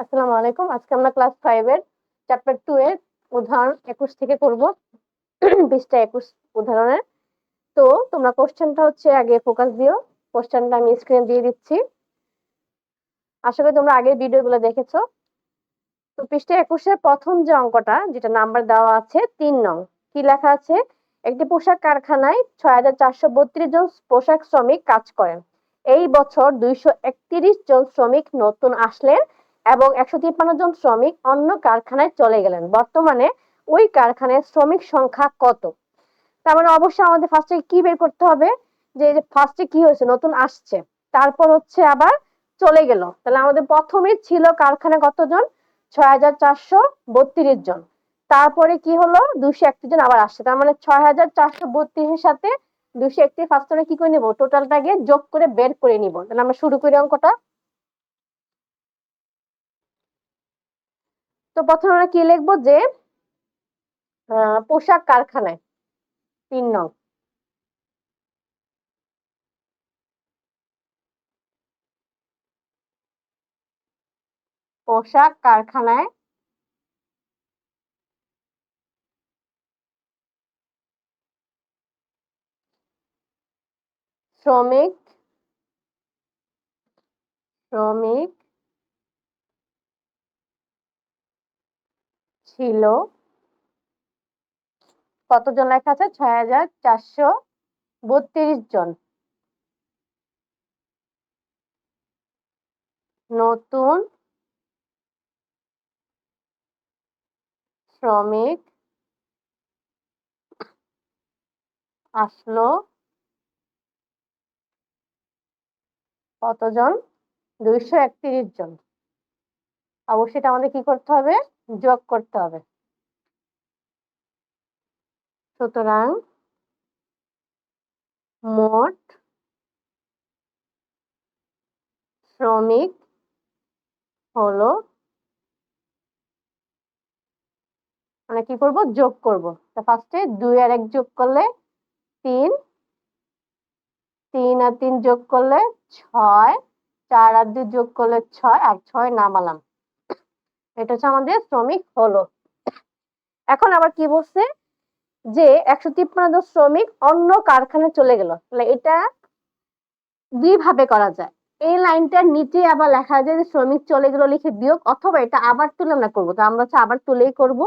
আসসালামু আলাইকুম। আজকে আমরা ক্লাস 5 এর চ্যাপ্টার 2 এর উদাহরণ 21 থেকে করব। 20টা 21 উদাহরণের। তো তোমরা কোশ্চেনটা হচ্ছে আগে ফোকাস দিও। কোশ্চেনটা আমি স্ক্রিনে দিয়ে দিচ্ছি। আশা করি তোমরা আগের ভিডিওগুলো দেখেছো। তো পৃষ্ঠা 21 এর প্রথম যে অঙ্কটা যেটা নাম্বার দেওয়া আছে 3 নং। কি লেখা আছে? একটি পোশাক কারখানায় 6432 জন পোশাক শ্রমিক কাজ করেন। এই বছর 231 জন শ্রমিক নতুন আসলেন এবং 153 জন শ্রমিক অন্য কারখানায় চলে গেলেন। বর্তমানে ওই কারখানায় শ্রমিক সংখ্যা কত? তার মানে অবশ্যই আমাদের ফার্স্টে কি বের করতে হবে, যে ফার্স্টে কি হয়েছে, নতুন আসছে, তারপর হচ্ছে আবার চলে গেল। তাহলে আমাদের প্রথমে ছিল কারখানায় কতজন? 6432 জন। তারপরে কি হলো? 231 জন আবার আসছে। তার মানে 6432 এর সাথে 231 ফার্স্টে কি করে নিব? টোটালটাকে যোগ করে বের করে নিব। তাহলে আমরা শুরু করি অঙ্কটা। তো প্রথমে আমরা কি লিখবো? যে পোশাক কারখানায় 3 নং। পোশাক কারখানায় শ্রমিক শ্রমিক ছিল কতজন? লেখা আছে 6432 জন। নতুন শ্রমিক আসলো কতজন? 231 জন। অবশ্যই এটা আমাদের কি করতে হবে? যোগ করতে হবে। সুতরাং মোট শ্রমিক হলো, মানে কি করব? যোগ করব। তো ফার্স্টে 2 আর 1 যোগ করলে 3, 3 আর 3 যোগ করলে 6, 4 আর 2 যোগ করলে 6, আর 6 নামালাম। এটা হচ্ছে আমাদের শ্রমিক হলো। এখন আবার কি বলছে? যে 153 জন শ্রমিক অন্য কারখানায় চলে গেল। তাহলে এটা দুই ভাবে করা যায়। এই লাইনটার নিচে আবার লেখা যায় যে শ্রমিক চলে গেল লিখে বিয়োগ, অথবা এটা আবার তুলে আমরা করবো। তো আমরা হচ্ছে আবার তুলেই করব।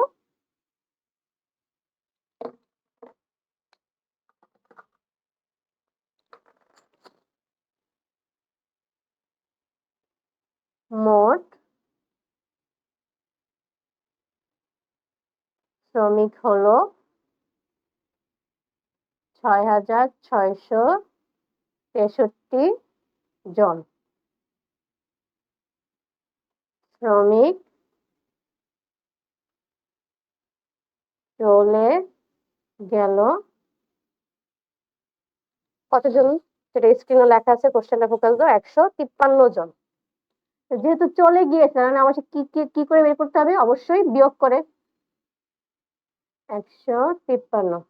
মোট শ্রমিক হলো 6663 জন। শ্রমিক চলে গেল কতজন? সেটা স্ক্রিনে লেখা আছে, কোশ্চেনটা ফোকাস দাও। 153 জন। যেহেতু চলে গিয়েছে, মানে আমার কি কি করে বের করতে হবে? অবশ্যই বিয়োগ করে। 153।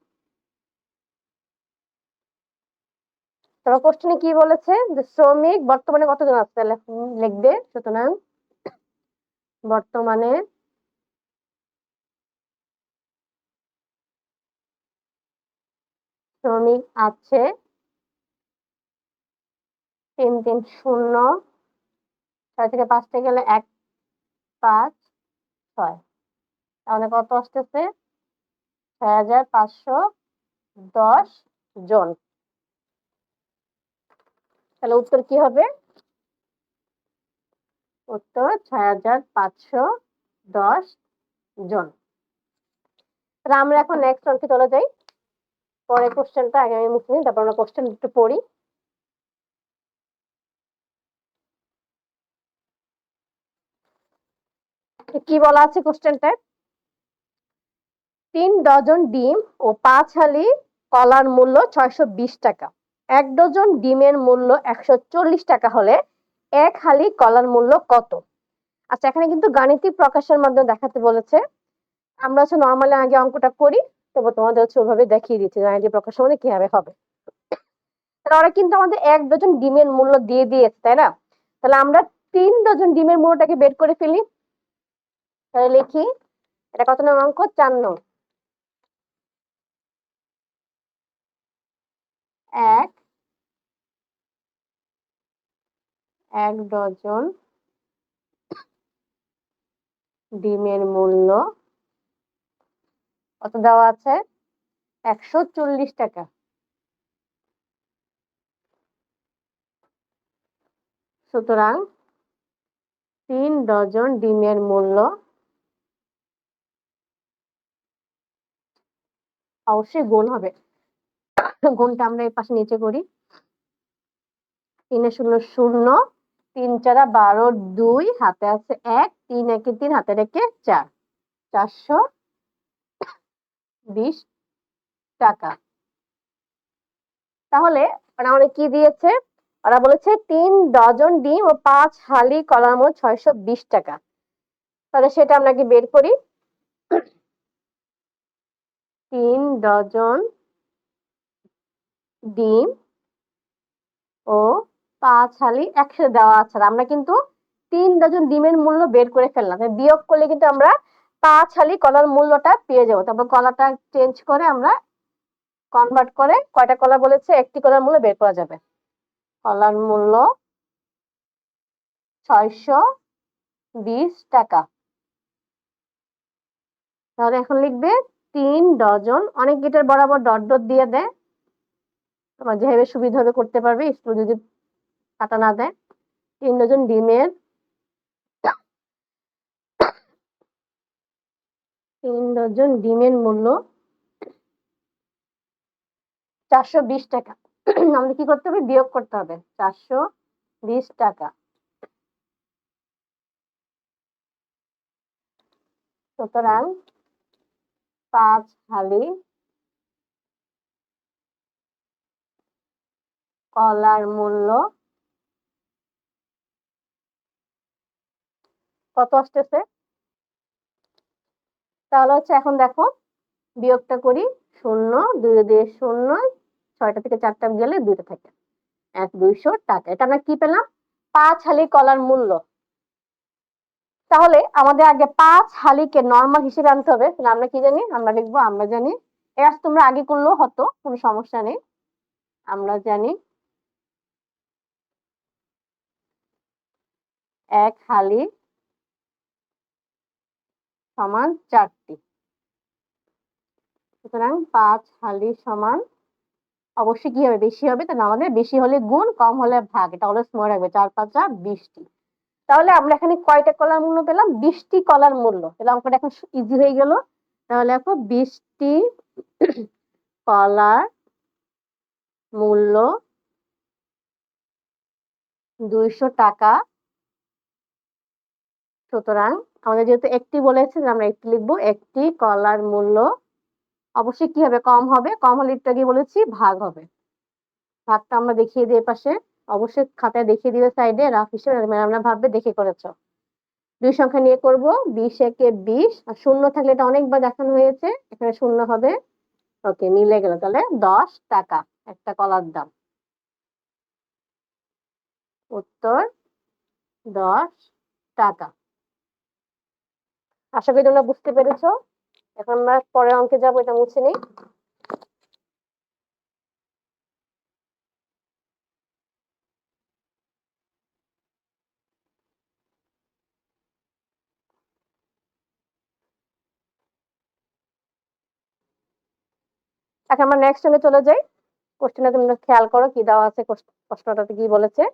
তারপর কোশ্চেনে কি বলেছে? যে শ্রমিক বর্তমানে কতজন আছে? লিখবে। সুতরাং বর্তমানে শ্রমিক আছে 330। 6 থেকে 5 গেলে 1, 5, 6। তাহলে কত আসতেছে? 6510 জন। তাহলে উত্তর কি হবে? উত্তর 6510 জন। তাহলে আমরা এখন নেক্সট অঙ্কে চলে যাই। পরে কোশ্চেনটা আগে আমি মুছে নিই, তারপর আমরা কোশ্চেন একটু পড়ি। কি বলা আছে কোশ্চেনটায়? 3 ডজন ডিম ও 5 হালি কলার মূল্য 620 টাকা। 1 ডজন ডিমের মূল্য 140 টাকা হলে 1 হালি কলার মূল্য কত? আচ্ছা, এখানে কিন্তু গাণিতিক প্রকাশের মাধ্যমে দেখাতে বলেছে। আমরা হচ্ছে নর্মালি আগে অঙ্কটা করি, তবে তোমাদের হচ্ছে ওইভাবে দেখিয়ে দিচ্ছি গাণিতিক প্রকাশের মধ্যে কিভাবে হবে। তাহলে ওরা কিন্তু আমাদের 1 ডজন ডিমের মূল্য দিয়ে দিয়েছে, তাই না? তাহলে আমরা 3 ডজন ডিমের মূল্যটাকে বের করে ফেলি। তাহলে লিখি, এটা কত নং অঙ্ক? 4 নং। 1 ডজন ডিমের মূল্য কত দেওয়া আছে? 140 টাকা। সুতরাং 3 ডজন ডিমের মূল্য অবশ্যই গুণ হবে। গুণটা আমরা এই পাশে নিচে করি। 3 শূন্য শূন্য, 3 4 12, 2 হাতে আছে 1, 3 1 3 হাতে রেখে 4, 420 টাকা। তাহলে ওরা আমাদের কি দিয়েছে? ওরা বলেছে 3 ডজন ডিম ও 5 হালি কলার মোট 620 টাকা। তাহলে সেটা আমরা কি বের করি। 3 ডজন ডিম ও 5 হালি একসাথে দেওয়া আছে। আমরা কিন্তু 3 ডজন ডিমের মূল্য বের করে ফেললাম। বিয়োগ করলে কিন্তু আমরা 5 হালি কলার মূল্যটা পেয়ে যাবো। তারপর কলাটা চেঞ্জ করে আমরা কনভার্ট করে কয়টা কলা বলেছে, একটি কলার মূল্য বের করা যাবে। কলার মূল্য 620 টাকা। তাহলে এখন লিখবে 3 ডজন, অনেক গেটের বরাবর ডট ডট দিয়ে দেয়, তোমার যেভাবে সুবিধা হবে করতে পারবে, স্কুল যদি কাটা না দেয়। 3 ডজন ডিমের 3 ডজন ডিমের মূল্য 420 টাকা। আমাদের কি করতে হবে? বিয়োগ করতে হবে 420 টাকা। সুতরাং 5 হালি কলার মূল্য কত আসতেছে? তাহলে হচ্ছে এখন দেখো বিয়োগটা করি। 0 2 দিয়ে 0, 6টা থেকে 4টা গেলে 2টা থাকে, 200 টাকা। এটা আমরা কি পেলাম? 5 হালি কলার মূল্য। তাহলে আমাদের আগে 5 হালিকে নরমাল হিসেবে আনতে হবে। আমরা কি জানি? আমরা লিখবো, আমরা জানি, এর তোমরা আগে করলেও হতো, কোনো সমস্যা নেই। আমরা জানি 1 হালি সমান 4টি। সুতরাং 5 হালি সমান অবশ্যই কি হবে? বেশি হবে। তাহলে আমাদের বেশি হলে গুণ, কম হলে ভাগ। এটা অলওয়েজ মনে রাখবে। 4 5 20টি। তাহলে আমরা এখানে কয়টা কলার মূল্য পেলাম? 20টি কলার মূল্য। তাহলে অঙ্কটা এখন ইজি হয়ে গেল। তাহলে এখন 20টি কলার মূল্য 200 টাকা। সুতরাং আমাদের যেহেতু একটি বলেছে, আমরা একটি লিখবো। একটি কলার মূল্য অবশ্যই কি হবে? কম হবে। কম হলে একটু আগে বলেছি ভাগ হবে। ভাগটা আমরা দেখিয়ে দিই পাশে, অবশ্যই খাতায় দেখিয়ে দিবে সাইডে রাফ হিসেবে, আমরা ভাববে দেখে করেছো। 2 সংখ্যা নিয়ে করব। 20 একে 20, আর শূন্য থাকলে এটা অনেকবার দেখানো হয়েছে, এখানে শূন্য হবে। ওকে, মিলে গেল। তাহলে 10 টাকা একটা কলার দাম। উত্তর 10 টাকা। আশা করি তোমরা বুঝতে পেরেছো। এখন আমরা পরের অঙ্কে যাবো, এটা মুছে নেই। এখন আমরা নেক্সট অঙ্কে চলে যাই। কোশ্চেনটা তোমরা খেয়াল করো কি দেওয়া আছে। প্রশ্নটাতে কি বলেছে?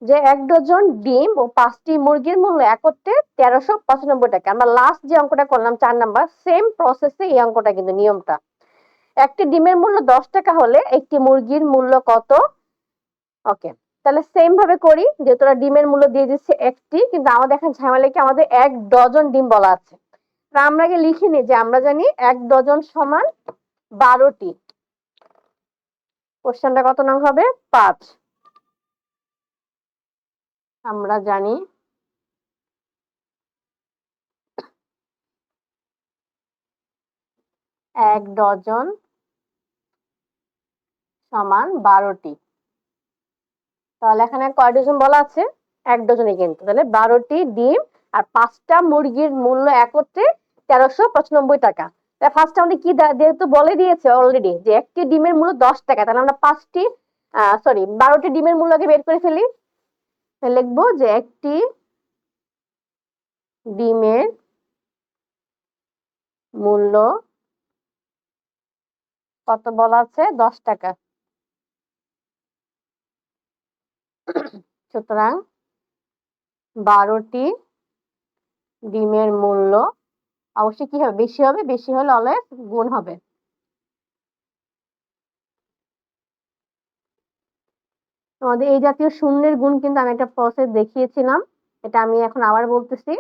যে 1 ডজন ডিম ও 5টি মুরগির মূল্য একত্রে 1395 টাকা। আমরা লাস্ট যে অঙ্কটা করলাম 4 নাম্বার, সেম প্রসেসে এই অঙ্কটা, কিন্তু নিয়মটা একটি ডিমের মূল্য 10 টাকা হলে একটি মুরগির মূল্য কত? ওকে, তাহলে সেম ভাবে করি। যে তোরা ডিমের মূল্য দিয়ে দিচ্ছে একটি, কিন্তু আমাদের এখন ঝামেলা কি, আমাদের 1 ডজন ডিম বলা আছে। আমরা আগে লিখে নিই যে আমরা জানি 1 ডজন সমান 12টি। কোশ্চেনটা কত নং হবে? 5। আমরা জানি 1 ডজন সমান 12টি। তাহলে এখানে কয় ডজন বলা আছে? 1 ডজনে কিন্তু, তাহলে 12টি ডিম আর 5টা মুরগির মূল্য একত্রে 1395 টাকা। ফার্স্ট আমাদের কি যেহেতু বলে দিয়েছে অলরেডি যে একটি ডিমের মূল্য 10 টাকা, তাহলে আমরা 12টি ডিমের মূল্য আগে বের করে ফেলি। লিখবো যে একটি ডিমের মূল্য কত বলা আছে, 10 টাকা। সুতরাং 12টি ডিমের মূল্য অবশ্যই কি হবে, বেশি হবে, বেশি হলে অলওয়েজ গুণ হবে। তোমাদের এই জাতীয় শূন্যের গুণ কিন্তু আমি একটা প্রসেস দেখিয়েছিলাম, এটা আমি এখন আবার বলতেছি।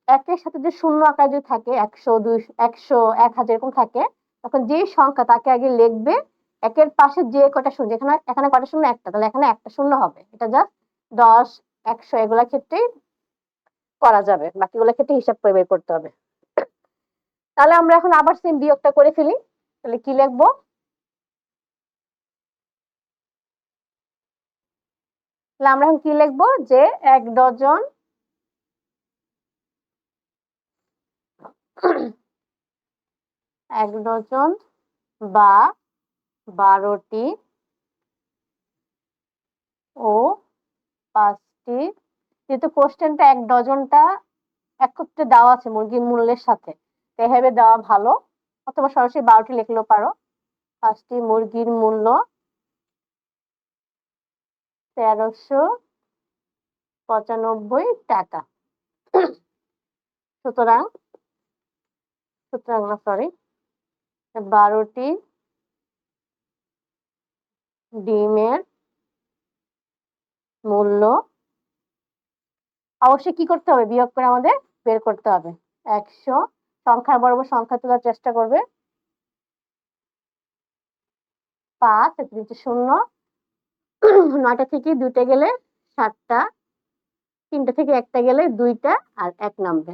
একের সাথে যে শূন্য আকার যদি থাকে 100, 200, 100, 1000 এরকম থাকে, তখন যে সংখ্যা তাকে আগে লিখবে একের পাশে যে কটা শূন্য, এখানে কটা শূন্য, একটা, তাহলে এখানে একটা শূন্য হবে। এটা জাস্ট 10, 100 এগুলা ক্ষেত্রেই করা যাবে, বাকিগুলোর ক্ষেত্রে হিসাব করে বের করতে হবে। তাহলে আমরা এখন আবার সেম বিয়োগটা করে ফেলি। তাহলে কি লিখবো, তাহলে আমরা এখন কি লিখবো যে 1 ডজন 1 ডজন বা 12টি ও 5টি, যেহেতু কোশ্চেনটা 1 ডজনটা একত্রে দেওয়া আছে মুরগির মূল্যের সাথে, এভাবে দেওয়া ভালো, অথবা সরাসরি 12টি লিখলেও পারো। 5টি মুরগির মূল্য 1395 টাকা। সুতরাং 12টি ডিমের মূল্য অবশ্যই কি করতে হবে, বিয়োগ করে আমাদের বের করতে হবে। 100 সংখ্যার বরাবর সংখ্যা তোলার চেষ্টা করবে, 5 শূন্য, 9টা থেকে 2টা গেলে 7টা, 3টা থেকে 1টা গেলে 2টা, আর 1 নামবে।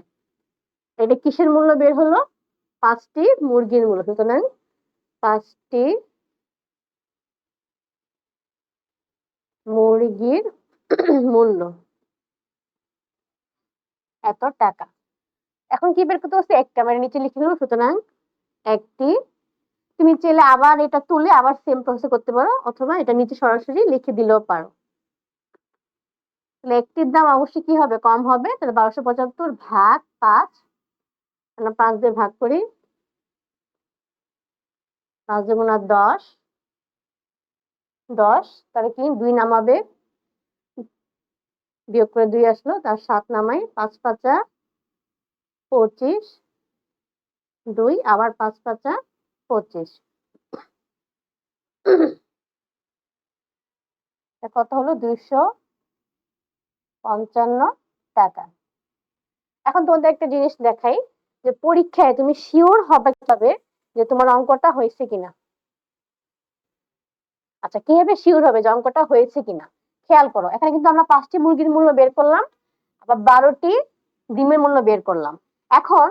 এটা কিসের মূল্য বের হলো, 5টি মুরগির মূল্য। সুতরাং 5টি মুরগির মূল্য এত টাকা। এখন কি বের করতে হচ্ছে, একটা মানে নিচে লিখে নিলাম। সুতরাং একটি, তুমি চাইলে আবার এটা তুলে আবার সেম প্রসেস করতে পারো, অথবা এটা নিচে সরাসরি লিখে দিলেও পারো। তাহলে একটির দাম অবশ্যই কি হবে, কম হবে। তাহলে 1275 ভাগ 5, 5 দিয়ে ভাগ করি, 5 দুগুণ 10, 10, তাহলে কি 2 নামাবে, বিয়োগ করে 2 আসলো, তার 7 নামাই, 5 5 25, 2 আবার 5 5 25, কত হলো, 255 টাকা। এখন তোমাদের একটা জিনিস দেখাই, যে পরীক্ষায় তুমি শিওর হবে তবে যে তোমার অঙ্কটা হয়েছে কিনা। আচ্ছা, কিভাবে শিওর হবে যে অঙ্কটা হয়েছে কিনা, খেয়াল করো। এখানে কিন্তু আমরা 5টি মুরগির মূল্য বের করলাম, আবার 12টি ডিমের মূল্য বের করলাম। এখন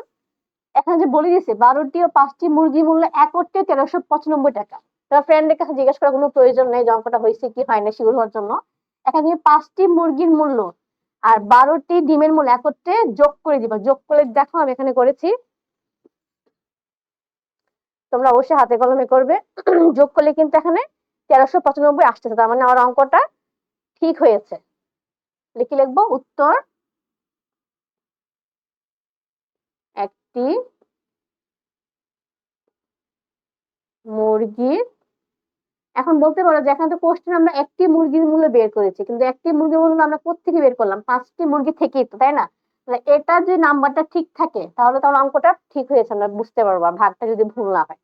এখানে যে বলে দিয়েছে 12টি ও 5টি মুরগির মূল্য একত্রে 1395 টাকা। তোমার ফ্রেন্ডের কাছে জিজ্ঞেস করার কোনো প্রয়োজন নেই যে অঙ্কটা হয়েছে কি হয় না শিওর হওয়ার জন্য। এখানে 5টি মুরগির মূল্য আর 12টি ডিমের মূল্য একত্রে যোগ করে দিবা। যোগ করে দেখো আমি এখানে করেছি, তোমরা অবশ্যই হাতে কলমে করবে। যোগ করলে কিন্তু এখানে 1395 আসতেছে, তার মানে আমার অঙ্কটা ঠিক হয়েছে। লিখে লিখবো উত্তর, একটি মুরগির, এখন বলতে পারো যে এখানে তো কোশ্চেন আমরা একটি মুরগির মূল্য বের করেছি, কিন্তু একটি মুরগির মূল্য আমরা কোত্থেকে বের করলাম, 5টি মুরগি থেকেই তো, তাই না? তাহলে এটা যে নাম্বারটা ঠিক থাকে তাহলে তো অঙ্কটা ঠিক হয়েছে, আমরা বুঝতে পারবো, ভাগটা যদি ভুল না হয়।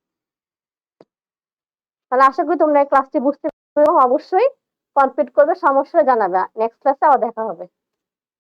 তাহলে আশা করি তোমরা এই ক্লাসটি বুঝতে পারবে, অবশ্যই কমপ্লিট করবে, সমস্যা জানাবে। নেক্সট ক্লাসে আবার দেখা হবে।